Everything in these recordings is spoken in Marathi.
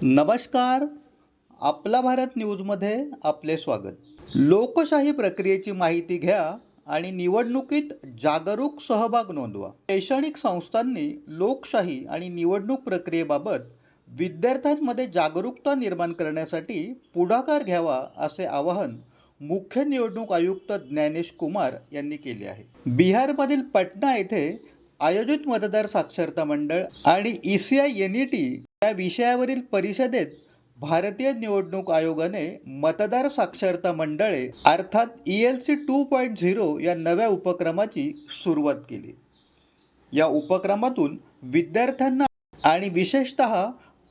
नमस्कार. आपला भारत न्यूजमध्ये आपले स्वागत. लोकशाही प्रक्रियेची माहिती घ्या आणि निवडणुकीत जागरूक सहभाग नोंदवा. शैक्षणिक संस्थांनी लोकशाही आणि निवडणूक प्रक्रियेबाबत विद्यार्थ्यांमध्ये जागरूकता निर्माण करण्यासाठी पुढाकार घ्यावा असे आवाहन मुख्य निवडणूक आयुक्त ज्ञानेश कुमार यांनी केले आहे. बिहारमधील पटना येथे आयोजित मतदार साक्षरता मंडळ आणि ECI-NET या विषयावरील परिषदेत भारतीय निवडणूक आयोगाने मतदार साक्षरता मंडळे अर्थात ELC 2.0 या नव्या उपक्रमाची सुरुवात केली. या उपक्रमातून विद्यार्थ्यांना आणि विशेषतः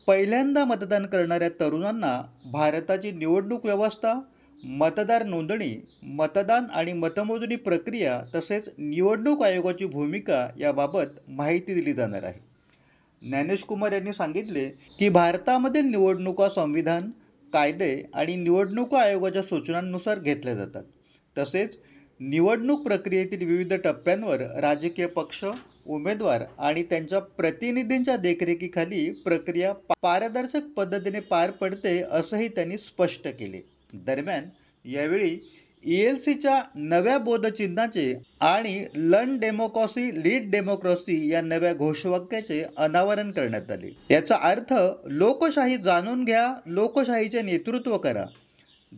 पहिल्यांदा मतदान करणाऱ्या तरुणांना भारताची निवडणूक व्यवस्था, मतदार नोंदणी, मतदान आणि मतमोजणी प्रक्रिया तसेच निवडणूक आयोगाची भूमिका याबाबत माहिती दिली जाणार आहे. ज्ञानेश कुमार यांनी सांगितले की भारतामधील निवडणुका संविधान, कायदे आणि निवडणूक आयोगाच्या सूचनांनुसार घेतल्या जातात. तसेच निवडणूक प्रक्रियेतील विविध टप्प्यांवर राजकीय पक्ष, उमेदवार आणि त्यांच्या प्रतिनिधींच्या देखरेखीखाली प्रक्रिया पारदर्शक पद्धतीने पार पडते असंही त्यांनी स्पष्ट केले. दरम्यान यावेळी ELCच्या नव्या बोधचिन्हाचे आणि लर्न डेमोक्रॉसी लीड डेमोक्रॉसी या नव्या घोषवाक्याचे अनावरण करण्यात आले. याचा अर्थ लोकशाही जाणून घ्या, लोकशाहीचे नेतृत्व करा.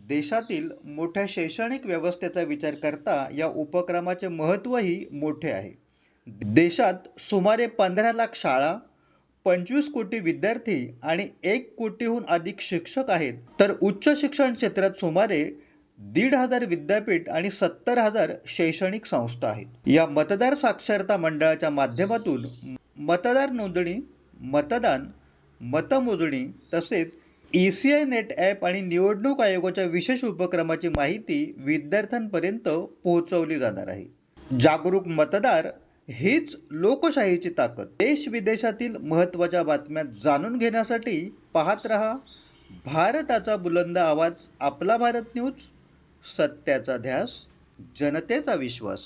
देशातील मोठ्या शैक्षणिक व्यवस्थेचा विचार करता या उपक्रमाचे महत्त्वही मोठे आहे. देशात सुमारे 15 लाख शाळा, 25 कोटी विद्यार्थी आणि 1 कोटीहून अधिक शिक्षक आहेत, तर उच्च शिक्षण क्षेत्रात सुमारे 1,500 विद्यापीठ आणि 70,000 शैक्षणिक संस्था आहेत. या मतदार साक्षरता मंडळाच्या माध्यमातून मतदार नोंदणी, मतदान, मतमोजणी तसेच ECI-NET ॲप आणि निवडणूक आयोगाच्या विशेष उपक्रमाची माहिती विद्यार्थ्यांपर्यंत पोहोचवली जाणार आहे. जागरूक मतदार हीच लोकशाहीची ताकद. देश विदेशातील महत्त्वाच्या बातम्या जाणून घेण्यासाठी पाहत रहा भारताचा बुलंद आवाज, आपला भारत न्यूज. सत्याचा ध्यास, जनतेचा विश्वास.